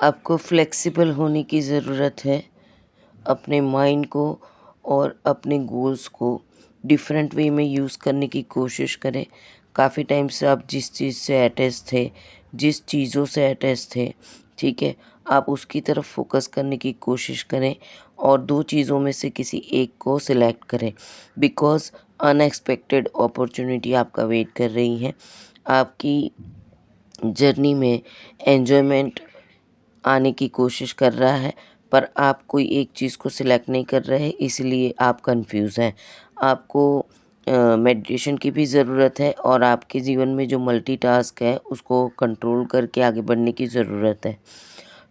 आपको फ्लेक्सिबल होने की ज़रूरत है। अपने माइंड को और अपने गोल्स को डिफरेंट वे में यूज़ करने की कोशिश करें। काफ़ी टाइम से आप जिस चीज़ से अटैच थे, जिस चीज़ों से अटैच थे, ठीक है, आप उसकी तरफ फोकस करने की कोशिश करें और 2 चीज़ों में से किसी एक को सिलेक्ट करें। बिकॉज़ अनएक्सपेक्टेड अपॉर्च्युनिटी आपका वेट कर रही है। आपकी जर्नी में एन्जॉयमेंट आने की कोशिश कर रहा है, पर आप कोई एक चीज़ को सिलेक्ट नहीं कर रहे, इसलिए आप कंफ्यूज हैं। आपको मेडिटेशन की भी ज़रूरत है और आपके जीवन में जो मल्टीटास्क है उसको कंट्रोल करके आगे बढ़ने की ज़रूरत है।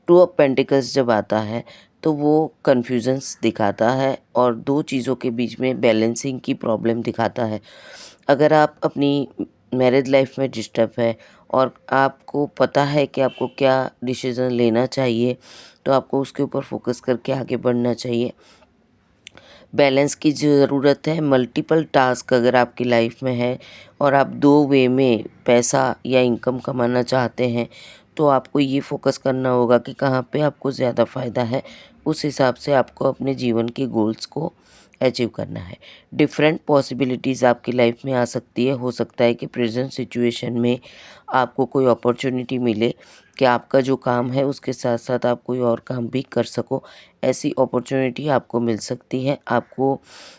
टू ऑफ पेंटिकल्स जब आता है तो वो कन्फ्यूजन्स दिखाता है और 2 चीज़ों के बीच में बैलेंसिंग की प्रॉब्लम दिखाता है। अगर आप अपनी मैरिज लाइफ में डिस्टर्ब है और आपको पता है कि आपको क्या डिसीज़न लेना चाहिए, तो आपको उसके ऊपर फोकस करके आगे बढ़ना चाहिए। बैलेंस की ज़रूरत है। मल्टीपल टास्क अगर आपकी लाइफ में है और आप 2 वे में पैसा या इनकम कमाना चाहते हैं, तो आपको ये फोकस करना होगा कि कहाँ पे आपको ज़्यादा फ़ायदा है। उस हिसाब से आपको अपने जीवन के गोल्स को अचीव करना है। डिफरेंट पॉसिबिलिटीज़ आपकी लाइफ में आ सकती है। हो सकता है कि प्रेज़ेंट सिचुएशन में आपको कोई अपॉर्च्युनिटी मिले कि आपका जो काम है उसके साथ-साथ आप कोई और काम भी कर सको। ऐसी अपॉर्चुनिटी आपको मिल सकती है। आपको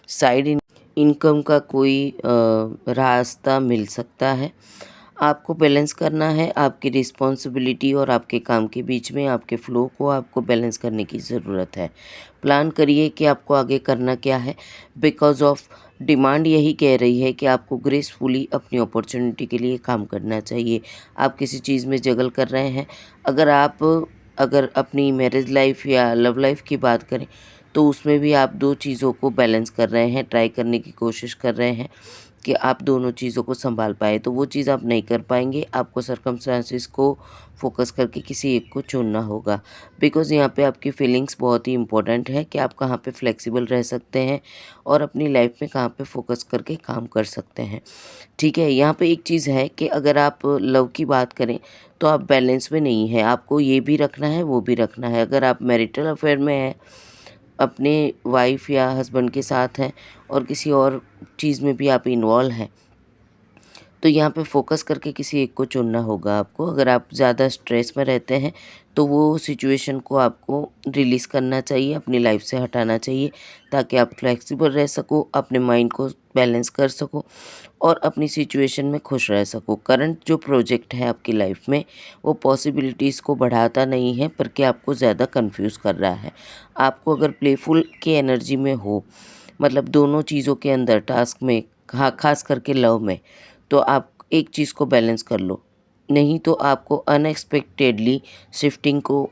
साइड इनकम का कोई रास्ता मिल सकता है। आपको बैलेंस करना है आपकी रिस्पॉन्सिबिलिटी और आपके काम के बीच में, आपके फ़्लो को आपको बैलेंस करने की ज़रूरत है। प्लान करिए कि आपको आगे करना क्या है। बिकॉज़ ऑफ डिमांड यही कह रही है कि आपको ग्रेसफुली अपनी अपॉर्चुनिटी के लिए काम करना चाहिए। आप किसी चीज़ में जगल कर रहे हैं। अगर अपनी मैरिज लाइफ़ या लव लाइफ़ की बात करें, तो उसमें भी आप 2 चीज़ों को बैलेंस कर रहे हैं, ट्राई करने की कोशिश कर रहे हैं कि आप दोनों चीज़ों को सँभाल पाएँ, तो वो चीज़ आप नहीं कर पाएँगे। आपको सर्कमस्टेंसेस को फ़ोकस करके किसी एक को चुनना होगा। बिकॉज़ यहाँ पे आपकी फीलिंग्स बहुत ही इम्पोर्टेंट है कि आप कहाँ पे फ्लेक्सिबल रह सकते हैं और अपनी लाइफ़ में कहाँ पे फ़ोकस करके काम कर सकते हैं। ठीक है, यहाँ पे एक चीज़ है कि अगर आप लव की बात करें, तो आप बैलेंस में नहीं हैं। आपको ये भी रखना है, वो भी रखना है। अगर आप मैरिटल अफ़ेयर में हैं, अपने वाइफ़ या हस्बैंड के साथ हैं और किसी और चीज़ में भी आप इन्वॉल्व हैं, तो यहाँ पे फ़ोकस करके किसी एक को चुनना होगा आपको। अगर आप ज़्यादा स्ट्रेस में रहते हैं, तो वो सिचुएशन को आपको रिलीज़ करना चाहिए, अपनी लाइफ़ से हटाना चाहिए, ताकि आप फ्लेक्सिबल रह सको, अपने माइंड को बैलेंस कर सको और अपनी सिचुएशन में खुश रह सको। करंट जो प्रोजेक्ट है आपकी लाइफ़ में, वो पॉसिबिलिटीज़ को बढ़ाता नहीं है, बल्कि आपको ज़्यादा कन्फ्यूज़ कर रहा है। आपको अगर प्लेफुल की एनर्जी में हो, मतलब दोनों चीज़ों के अंदर टास्क में, ख़ास करके लव में, तो आप एक चीज़ को बैलेंस कर लो। नहीं तो आपको अनएक्सपेक्टेडली शिफ्टिंग को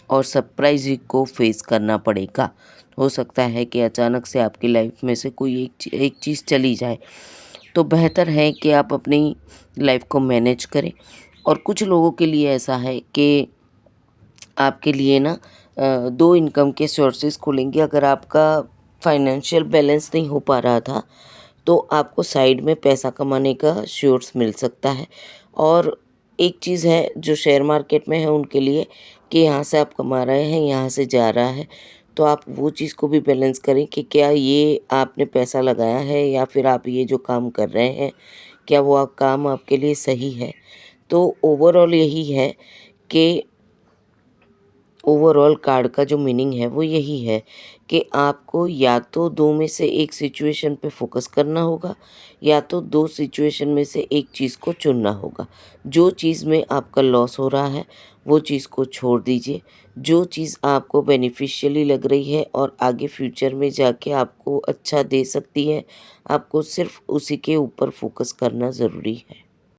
और सरप्राइज़ को फेस करना पड़ेगा। हो सकता है कि अचानक से आपकी लाइफ में से कोई एक चीज़ चली जाए। तो बेहतर है कि आप अपनी लाइफ को मैनेज करें। और कुछ लोगों के लिए ऐसा है कि आपके लिए ना 2 इनकम के सोर्सेज़ खुलेंगे। अगर आपका फाइनेंशियल बैलेंस नहीं हो पा रहा था, तो आपको साइड में पैसा कमाने का सोर्स मिल सकता है। और एक चीज़ है जो शेयर मार्केट में है उनके लिए, कि यहाँ से आप कमा रहे हैं, यहाँ से जा रहा है, तो आप वो चीज़ को भी बैलेंस करें कि क्या ये आपने पैसा लगाया है या फिर आप ये जो काम कर रहे हैं, क्या वो काम आपके लिए सही है। तो ओवरऑल यही है कि ओवरऑल कार्ड का जो मीनिंग है वो यही है कि आपको या तो 2 में से एक सिचुएशन पे फ़ोकस करना होगा, या तो 2 सिचुएशन में से एक चीज़ को चुनना होगा। जो चीज़ में आपका लॉस हो रहा है, वो चीज़ को छोड़ दीजिए। जो चीज़ आपको बेनिफिशियली लग रही है और आगे फ्यूचर में जाके आपको अच्छा दे सकती है, आपको सिर्फ़ उसी के ऊपर फ़ोकस करना ज़रूरी है।